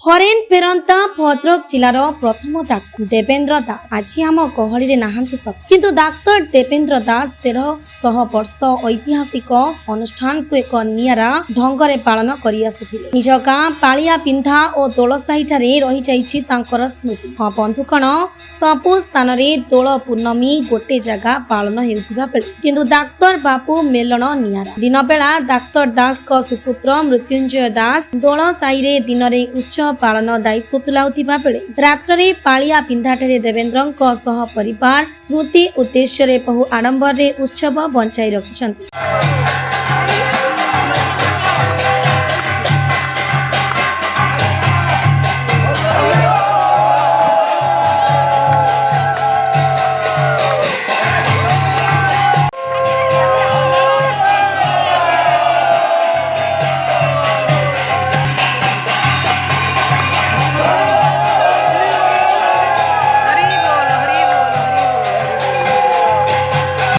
हरेन फेरंता भद्रक जिलार प्रथम डाक्टर देवेंद्र दास आज आम गहली रे नाहांती सब किंतु डाक्टर देवेंद्र दास 150 वर्ष ऐतिहासिक अनुष्ठान को एक नियारा ढंगरे पालन करि आसुथिले। निज गाँ पालिया पिंधा और दोलसाही ठारे रही जाइछि तांकर स्मृति। हाँ बंधुकण सबु स्थान रे दोल पूर्णमी गोटे जगह पालन हेउथिबा बेले किंतु डाक्टर बापू मेलण नियारा। दिन बेला डाक्टर दास को सुपुत्र मृत्युंजय दास दोलसाही रे दिन रे उत्सव पालन दायित्व तुलाउथिबा बेले रात्रि पालिया पिंधाठे देवेंद्र सह परिवार स्मृति उद्देश्य बहु आडंबर रे उत्सव बंचाई रखिछन्ति।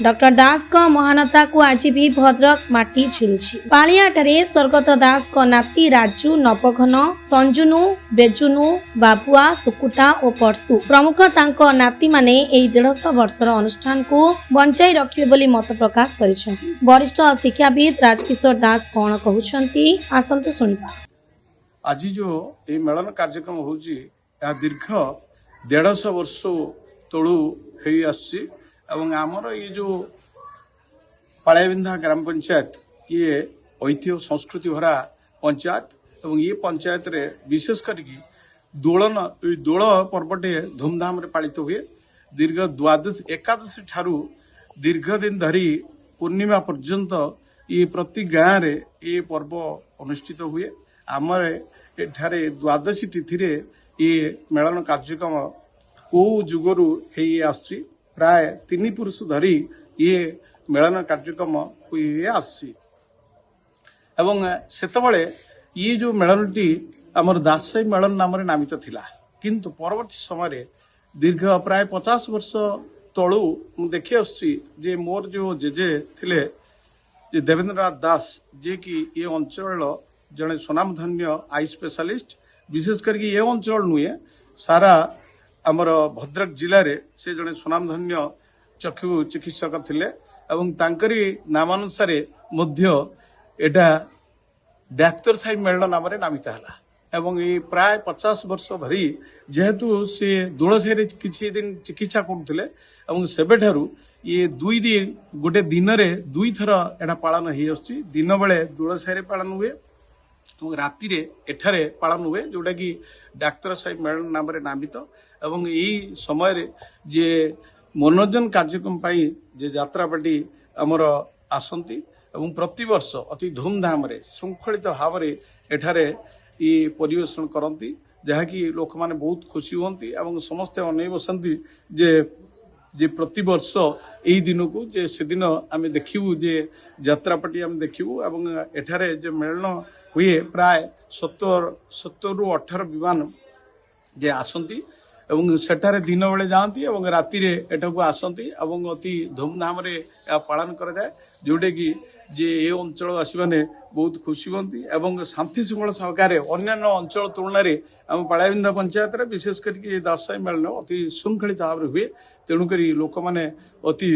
डॉक्टर दास को महानता को आज भी भद्रक माटी छुरुछि। पालियाटारे स्वर्गत दास को नाती राजू नवघन संजुनु बेजुनु बाबुआ सुकुटा और परसु प्रमुख तांको नाती माने एई 150 वर्षर अनुष्ठान को बंचाई रखिबे बोली मत प्रकाश करिसेंति। वरिष्ठ शिक्षाविद राजकिशोर दास कोन कहउछंती आसंतु सुनिबा। आज जो ये मेलन कार्यक्रम होउची या दीर्घ 150 वर्ष तळु हेई आछि एवं आमर ये जो पालियाबिंधा ग्राम पंचायत ये ऐतिह्य संस्कृति भरा पंचायत एवं ये पंचायत रे विशेष करके दोलन दोल पर्वटे धूमधाम रे पालित हुए। दीर्घ द्वादश एकादशी ठारू दीर्घ दिन धरी पूर्णिमा पर्यंत ये प्रति गाँव रे ये पर्व अनुष्ठित हुए। आमर एठारे द्वादशी तिथि रे ये मेलन कार्यक्रम को जुगरू हेई आछि। प्राय 3 पुरुष धरी ये मेलन कार्यक्रम हुए आसी एवं सेतबळे ये जो मेलनटी आमर दासई मेलन नाम नामित थिला किंतु परवर्ती समय दीर्घ प्राय 50 वर्ष तळु मु देखि आसी जे मोर जो जेजे थिले जे देवेंद्रनाथ दास जे कि ये अंचल जने सुनामधन्य आई स्पेशलिस्ट विशेष करके ये अंचल नुहे सारा आमर भद्रक जिले रे से जने सुनामधन्य चक्षु चिकित्सक थिले एवं तांकरी नामानुसार मध्य एटा डाक्तर साहेब मेलन नाम नामित हला एवं ये प्राय 50 वर्ष धरी जेहेतु से दोलसाही किछि दिन चिकित्सा करथिले एवं सेबेठारु ये गोटे दिन रे 2 थर एटा पालन हे आछि। दिन बेले दोलसाही पालन हुए राति रे एठारे पालन हुए जोटा कि डाक्तर साहेब मेलन नाम नामित एवं यही समय जे मनोरंजन कार्यक्रम पाई जे यात्रा पार्टी आमर आसंती एवं प्रतिवर्ष अति धूमधाम रे श्रृंखलित भाव रे एठारे ये परिवेशन करती जहाँकि लोक माने बहुत खुशी होती एवं समस्ते अनै बसंती जे प्रतिवर्ष यही दिन को जे से दिन आम देखिबू जे यात्रा पार्टी आम देखिबू एवं एठारे जे मेलन हुए प्राय 70 रु 18 विमान जे आसंती एवं सेठारे दिन बेले जाती एवं राति रे एठाकू आसंती एवं अति धूमधाम रे पालन करा जाए जोटे कि जे ए अंचल आसी माने बहुत खुशी होती एवं शांति श्रृंखला सहकारे अन्यान्य अंचल तुलना रे आम पालियाबिंधा पंचायत रे विशेष करके दासई मेलन अति श्रृंखलित भाव रे हुए। तेणुक लोक माने अति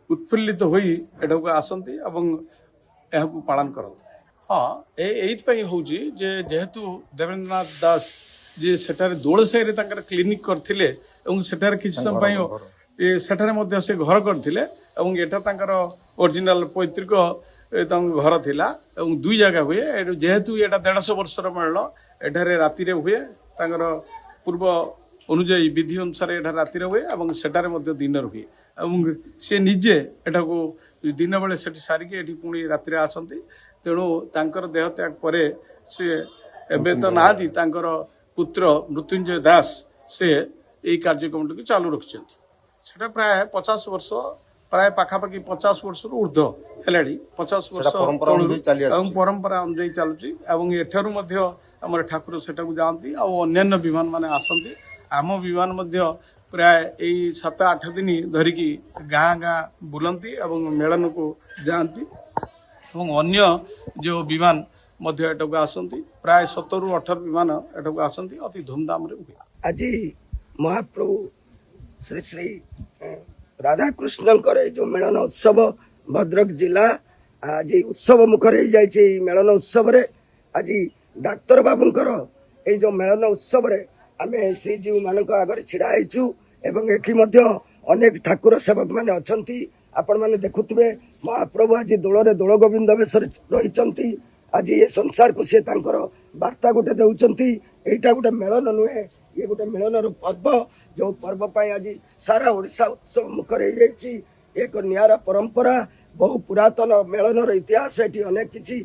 उत्फुल्लित होई एठाकू आसंती एवं एहाकू पालन करती। हाँ एइथपाई होउची जे जेहेतु देवेंद्रनाथ दास जे सेठारे दोलसाही रे तांकर क्लिनिक करथिले एवं सेठारे किछ समय पई सेठारे मध्ये से घर करथिले एवं एटा तांकर ओरिजिनल पैतृक तांकर घर थिला एवं 2 जगह हुए जेहेतु एटा 150 वर्षर मेलन एठारे राति रे हुए तांकर पूर्व अनुଯାୟୀ विधि अनुसार एठा राति रे हुए एवं सेठारे मध्ये दिन रे हुए एवं से निजे एटाको दिन बेले सेठी सारिके एठी पुणी राति रे आसंती। तेणु तांकर देह त्याग परे से एबे तो नादी तांकर पुत्र मृत्युंजय दास से यही कार्यक्रम टी चालू रखिछन्ति। सेटा प्राय 50 वर्ष प्राय पाखापाखि 50 वर्ष ऊर्ध हेलाड़ी 50 वर्ष परंपरा अनुଯାयी चलुची एवं एठारु मध्य हमर ठाकुर सेटाकू जाती आ अन्यान्य विमान माने आसंती। आम विमान मध्य प्राय यही 7-8 दिन धरिकी गाँ गाँ बुलंती एवं मेलन को जाती एवं अन्य जो विमान ମଧ୍ୟ ଏଠାକୁ ଆସନ୍ତି। ପ୍ରାୟ 17ରୁ 18 ବିମାନ ଏଠାକୁ ଆସନ୍ତି। ଅତି ଧୁମଧାମରେ ହୁଏ। ଆଜି ମହାପ୍ରଭୁ ଶ୍ରୀ ଶ୍ରୀ ରାଧାକୃଷ୍ଣଙ୍କର ଏଇ ଯୋଉ ମିଳନ ଉତ୍ସବ ଭଦ୍ରକ ଜିଲ୍ଲା ଆଜି ଉତ୍ସବ ମୁଖର ହେଇଯାଇଛି। ଏଇ ମିଳନ ଉତ୍ସବରେ ଆଜି ଡାକ୍ତର ବାବୁଙ୍କର ଏଇ ଯୋଉ ମିଳନ ଉତ୍ସବରେ ଆମେ ଶ୍ରୀଜୀଉ ମାନଙ୍କ ଆଗରେ ଛିଡା ହେଇଛୁ ଏବଂ ଏଠି ମଧ୍ୟ ଅନେକ ଠାକୁର ସେବକ ମାନେ ଅଛନ୍ତି। ଆପଣମାନେ ଦେଖୁଥିବେ ମହାପ୍ରଭୁ ଆଜି ଦୋଳରେ ଦୋଳ ଗୋବିନ୍ଦ ବେଶରେ ରହିଛନ୍ତି। ଆଜି ଏ ସଂସାରକୁ ସେ ତାଙ୍କର ବାର୍ତ୍ତା ଗୋଟେ ଦେଉଛନ୍ତି। ଏଇଟା ଗୋଟେ ମିଳନ ନୁହେଁ, ଇଏ ଗୋଟେ ମିଳନର ପର୍ବ। ଯୋଉ ପର୍ବ ପାଇଁ ଆଜି ସାରା ଓଡ଼ିଶା ଉତ୍ସବ ମୁଖର ହେଇଯାଇଛି। ଏକ ନିଆରା ପରମ୍ପରା, ବହୁ ପୁରାତନ ମେଳନର ଇତିହାସ ଏଠି ଅନେକ କିଛି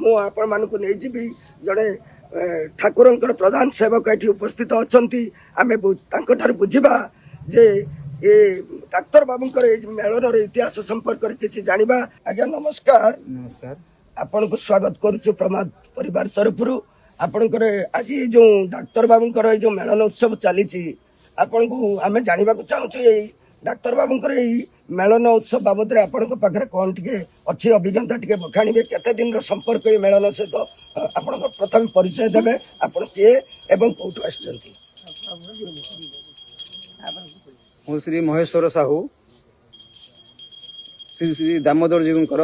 ମୁଁ ଆପଣମାନଙ୍କୁ ନେଇଯିବି। ଜଣେ ଠାକୁରଙ୍କର ପ୍ରଧାନ ସେବକ ଏଠି ଉପସ୍ଥିତ ଅଛନ୍ତି। ଆମେ ତାଙ୍କଠାରୁ ବୁଝିବା ଯେ ଏ ଡାକ୍ତର ବାବୁଙ୍କର ଏଇ ମେଳନର ଇତିହାସ ସମ୍ପର୍କରେ କିଛି ଜାଣିବା। ଆଜ୍ଞା ନମସ୍କାର। ନମସ୍କାର। ଆପଣଙ୍କୁ ସ୍ୱାଗତ କରୁଛୁ ପ୍ରମାଦ ପରିବାର ତରଫରୁ। ଆପଣଙ୍କର ଆଜି ଏଇ ଯୋଉ ଡାକ୍ତର ବାବୁଙ୍କର ଏଇ ଯୋଉ ମେଳନ ଉତ୍ସବ ଚାଲିଛି, ଆପଣଙ୍କୁ ଆମେ ଜାଣିବାକୁ ଚାହୁଁଛୁ ଏଇ ଡାକ୍ତର ବାବୁଙ୍କର ଏଇ ମେଳନ ଉତ୍ସବ ବାବଦରେ ଆପଣଙ୍କ ପାଖରେ କଣ ଟିକେ ଅଛି ଅଭିଜ୍ଞତା ଟିକେ ବଖାଣିବେ? କେତେ ଦିନର ସମ୍ପର୍କ ଏଇ ମେଳନ ସହିତ? ଆପଣଙ୍କ ପ୍ରଥମେ ପରିଚୟ ଦେବେ, ଆପଣ କିଏ ଏବଂ କୋଉଠୁ ଆସିଛନ୍ତି? ମୁଁ ଶ୍ରୀ ମହେଶ୍ୱର ସାହୁ, ଶ୍ରୀ ଶ୍ରୀ ଦାମୋଦର ଜୀଉଙ୍କର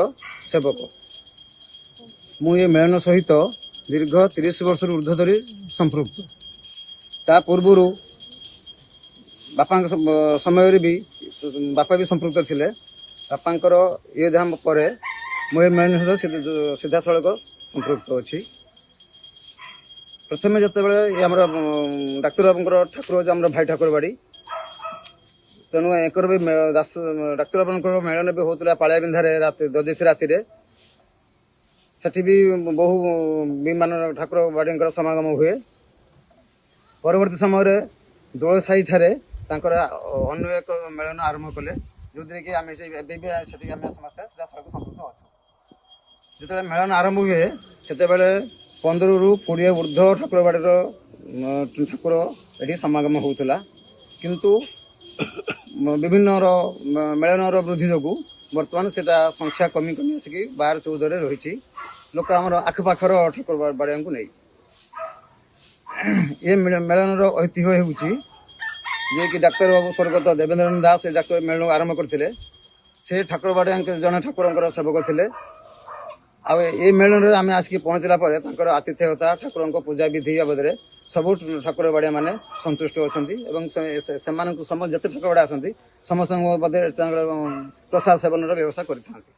ସେବକ। ମୁଁ ଏ ମେଳନ ସହିତ ଦୀର୍ଘ 30 ବର୍ଷରୁ ଉର୍ଦ୍ଧ୍ୱ ଧରି ସମ୍ପୃକ୍ତ। ତା ପୂର୍ବରୁ ବାପାଙ୍କ ସମୟରେ ବି ବାପା ବି ସମ୍ପୃକ୍ତ ଥିଲେ। ବାପାଙ୍କର ଇଏ ଧାମ ପରେ ମୁଁ ଏ ମେଳନ ସହିତ ସିଧାସଳଖ ସମ୍ପୃକ୍ତ ଅଛି। ପ୍ରଥମେ ଯେତେବେଳେ ଆମର ଡାକ୍ତର ବାବୁଙ୍କର ଠାକୁର ହେଉଛି ଆମର ଭାଇ ଠାକୁର ବାଡ଼ି, ତେଣୁ ଏକର ବି ଡାକ୍ତର ବାବୁଙ୍କର ମେଳନ ବି ହେଉଥିଲା ପାଳିଆ ବିନ୍ଧାରେ ଦ୍ୱାଦଶୀ ରାତିରେ। ସେଠି ବି ବହୁ ବିମାନ ଠାକୁର ବାଡ଼ିଙ୍କର ସମାଗମ ହୁଏ। ପରବର୍ତ୍ତୀ ସମୟରେ ଦୋଳ ସାହି ଠାରେ ତାଙ୍କର ଅନ୍ୟ ଏକ ମେଳନ ଆରମ୍ଭ କଲେ, ଯେଉଁଥିରେ କି ଆମେ ଏବେ ବି ସେଠିକି ଆମେ ସମସ୍ତେ ସିଧାସଳଖ ସମ୍ପୃକ୍ତ ଅଛୁ। ଯେତେବେଳେ ମେଳନ ଆରମ୍ଭ ହୁଏ ସେତେବେଳେ 15ରୁ 20 ଉର୍ଦ୍ଧ୍ୱ ଠାକୁର ବାଡ଼ିର ଠାକୁର ଏଠି ସମାଗମ ହେଉଥିଲା। କିନ୍ତୁ ବିଭିନ୍ନର ମେଳନର ବୃଦ୍ଧି ଯୋଗୁଁ ବର୍ତ୍ତମାନ ସେଟା ସଂଖ୍ୟା କମି କମି ଆସିକି 12-14ରେ ରହିଛି, ଲୋକ ଆମର ଆଖପାଖର ଠାକୁର ବାଡ଼ିଆଙ୍କୁ ନେଇ। ଏ ମେଳନର ଐତିହ୍ୟ ହେଉଛି ଯିଏକି ଡାକ୍ତର ବାବୁ ସ୍ୱର୍ଗତ ଦେବେନ୍ଦ୍ରନାଥ ଦାସ ଏ ଡାକ୍ତର ମେଳନ ଆରମ୍ଭ କରିଥିଲେ। ସେ ଠାକୁର ବାଡ଼ିଆଙ୍କ ଜଣେ ଠାକୁରଙ୍କର ସେବକ ଥିଲେ। ଆଉ ଏଇ ମେଳନରେ ଆମେ ଆସିକି ପହଞ୍ଚିଲା ପରେ ତାଙ୍କର ଆତିଥେୟତା, ଠାକୁରଙ୍କ ପୂଜା ବିଧି ବାବଦରେ ସବୁ ଠାକୁର ବାଡ଼ିଆ ମାନେ ସନ୍ତୁଷ୍ଟ ଅଛନ୍ତି ଏବଂ ସେମାନଙ୍କୁ ଯେତେ ଠାକୁର ବାଡ଼ିଆ ଆସନ୍ତି ସମସ୍ତଙ୍କ ମଧ୍ୟରେ ତାଙ୍କର ପ୍ରସାଦ ସେବନର ବ୍ୟବସ୍ଥା କରିଥାନ୍ତି।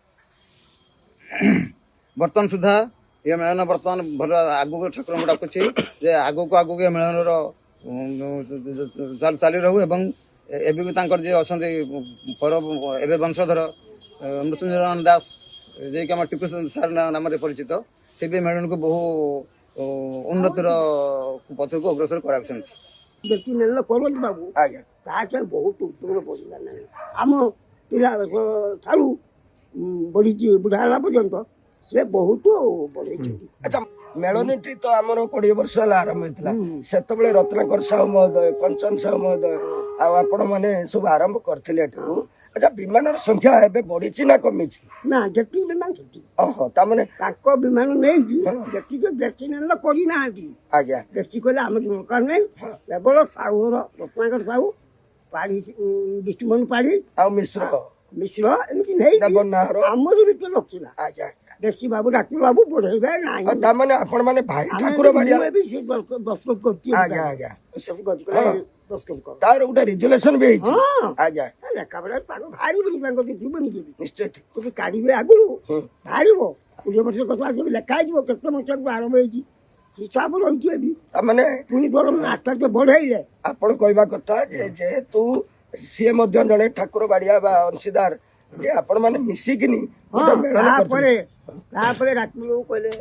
ବର୍ତ୍ତମାନ ସୁଦ୍ଧା ଏ ମେଳନ ବର୍ତ୍ତମାନ ଭଲ ଆଗକୁ ଠାକୁରଙ୍କୁ ଡାକୁଛି ଯେ ଆଗକୁ ଏ ମେଳନର ଚାଲି ରହୁ ଏବଂ ଏବେ ବି ତାଙ୍କର ଯିଏ ଅଛନ୍ତି ଏବେ ବଂଶଧର ମୃତ୍ୟୁଞ୍ଜୟ ଦାସ, ଯିଏକି ଆମର ଟିପୁ ସାର୍ ନାମରେ ପରିଚିତ, ସେ ବି ମେଳନକୁ ବହୁ ଉନ୍ନତିର ପଥକୁ ଅଗ୍ରସର କରାଉଛନ୍ତି। ବ୍ୟକ୍ତି ନେଲ କରନ୍ତି ବାବୁ, ଆଜ୍ଞା ତାହା ବହୁତ ଉତ୍ତମ ପରିମାଣ ନାହିଁ। ଆମ ପିଲା ଠାରୁ ବଢ଼ିଛି ବୁଢ଼ା ହେଲା ପର୍ଯ୍ୟନ୍ତ ସେ ବହୁତ ବଢ଼େଇଛନ୍ତି। ଆଚ୍ଛା, ମେଳନଟି ତ ଆମର 20 ବର୍ଷ ହେଲା ଆରମ୍ଭ ହେଇଥିଲା। ସେତେବେଳେ ରତ୍ନାକର ସାହୁ ମହୋଦୟ, କଞ୍ଚନ ସାହୁ ମହୋଦୟ ଆଉ ଆପଣ ମାନେ ସବୁ ଆରମ୍ଭ କରିଥିଲେ ଏଠାରୁ। ଆଚ୍ଛା, ବିମାନର ସଂଖ୍ୟା ଏବେ ବଢିଛି ନା କମିଛି? ନା, ଯେତିକି ବିମାନ ସେତିକି। ଓହୋ, ତାମାନେ ତାଙ୍କ ବିମାନ ନେଇକି ଯେତିକି ଦେଶୀ ନେଲ କରିନାହାନ୍ତି। ଆଜ୍ଞା ଦେଶୀ କହିଲେ ଆମ ଦରକାର ନାହିଁ। କେବଳ ସାହୁର ରତ୍ନାକର ସାହୁ, ପାଢ଼ୀ ବିଷ୍ଣୁମଣି ପାଢ଼ୀ ଆଉ ମିଶ୍ର ଏମିତି ନେଇ ଆମର ଭିତରେ ରଖିଲା। ଆଜ୍ଞା ଦେଶୀ ବାବୁ ଡାକ୍ତର ବାବୁ ବଢେଇବେ ନାହିଁ। ତାମାନେ ଆପଣ ମାନେ ଭାଇ ଠାକୁର ବାଡ଼ିଆ? ଦସ୍ତଖତ କରୁଛି। ଆଜ୍ଞା ଆଜ୍ଞା ଦସ୍ତଖତ କର, ତାର ଗୋଟେ ରେଜୁଲେସନ ବି ହେଇଛି। ଆଜ୍ଞା ଲେଖାବେଳେ ତାଙ୍କ ବାହାରିବନି, ତାଙ୍କ ଯିବନି ଯିବି ନିଶ୍ଚୟ ଯଦି କାଢିବେ ଆଗରୁ ବାହାରିବ। 20 ବର୍ଷ କଥା ସବୁ ଲେଖା ହେଇଯିବ, କେତେ ବର୍ଷକୁ ଆରମ୍ଭ ହେଇଛି ହିସାବ ରହିଛି। ବି ତାମାନେ ପୁଣି ଧର ଆସ୍ତେ ଆସ୍ତେ ବଢେଇଲେ। ଆପଣ କହିବା କଥା ଯେ ଯେହେତୁ ସିଏ ମଧ୍ୟ ଜଣେ ଠାକୁର ବାଡ଼ିଆ ବା ଅଂଶୀଦାର, ଯେ ଆପଣ ମାନେ ମିଶିକିନି ତାପରେ ରାତିରୁ କହିଲେ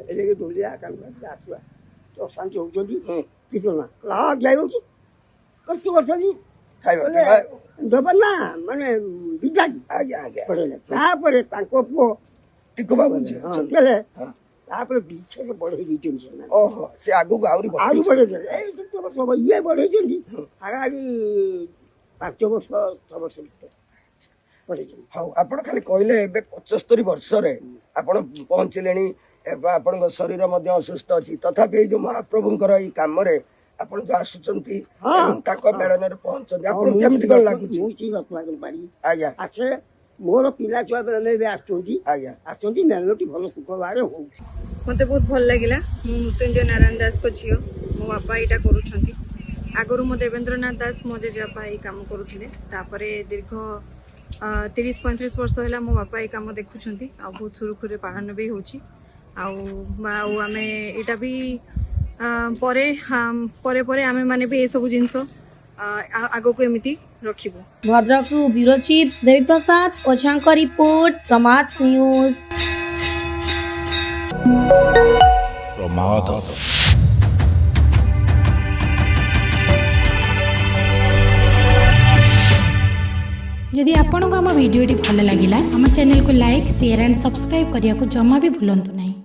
ଦୋଳିଆ ଆସିବା ତ ଶାନ୍ତି ହଉଛନ୍ତି କିଛି ନା ଯାଉଛି ପ୍ରତି ବର୍ଷ ବି ଦେବ ନା ମାନେ ବିଦ୍ୟାର୍ଥୀ। ଆଜ୍ଞା ଆଜ୍ଞା ତାପରେ ତାଙ୍କ ପୁଅ ଟିକୁ ବାବୁ ଦେଲେ, ତାପରେ ବିଶେଷ ବଢେଇ ଦେଇଛନ୍ତି ସେମାନେ। ଓହୋ, ସେ ଆଗକୁ ଆହୁରି ବଢେଇଛନ୍ତି। ଏଇ ଇଏ ବଢେଇଛନ୍ତି ଆଗାମୀ 5 ବର୍ଷ 6 ବର୍ଷ ଭିତରେ ବଢେଇଛନ୍ତି। ହଉ, ଆପଣ ଖାଲି କହିଲେ ଏବେ 75 ବର୍ଷରେ ଆପଣ ପହଞ୍ଚିଲେଣି ଏବଂ ଆପଣଙ୍କ ଶରୀର ମଧ୍ୟ ଅସୁସ୍ଥ ଅଛି ତଥାପି ଏଇ ଯୋଉ ମହାପ୍ରଭୁଙ୍କର ଏଇ କାମରେ ଆପଣ ଯୋଉ ଆସୁଛନ୍ତି ହଁ। ଏବଂ ତାଙ୍କ ମେଳନରେ ପହଞ୍ଚନ୍ତି ଆପଣଙ୍କୁ କେମିତି କଣ ଲାଗୁଛି? ମୁଁ ସେଇ ରତ୍ନାକର ପାଣି ଆଜ୍ଞା ଆସେ ମୋର ପିଲା ଛୁଆ ବେଳେ ଏବେ ଆଜ୍ଞା ଆସୁଛନ୍ତି ମେଳନଟି ଭଲ ଶୁକ୍ରବାର ହଉଛି। ମୋତେ ବହୁତ ଭଲ ଲାଗିଲା। ମୁଁ ମୃତ୍ୟୁଞ୍ଜୟ ନାରାୟଣ ଦାସଙ୍କ ଝିଅ। ମୋ ବାପା ଏଇଟା କରୁଛନ୍ତି। ଆଗରୁ ମୋ ଦେବେନ୍ଦ୍ରନାଥ ଦାସ ମୋ ଜେଜେବାପା ଏଇ କାମ କରୁଥିଲେ। ତାପରେ ଦୀର୍ଘ 30-35 ବର୍ଷ ହେଲା ମୋ ବାପା ଏଇ କାମ ଦେଖୁଛନ୍ତି ଆଉ ବହୁତ ସୁରୁଖୁରୁରେ ପାଳନ ବି ହେଉଛି। ଆଉ ଆମେ ଏଇଟା ବି ପରେ ପରେ ଆମେ ମାନେ ବି ଏସବୁ ଜିନିଷ ଆଗକୁ ଏମିତି ରଖିବୁ। ଭଦ୍ରକରୁ ବ୍ୟୁରୋ ଚିଫ୍ ଦେବୀପ୍ରସାଦ ଓଝାଙ୍କ ରିପୋର୍ଟ ପ୍ରମାଦ ନ୍ୟୁଜ୍। ପ୍ରମାଦ। जदि आपंक आम भिडी भल लगा आम चैनल को लाइक शेयर एंड सब्सक्राइब करने को जमा भी भूलु ना।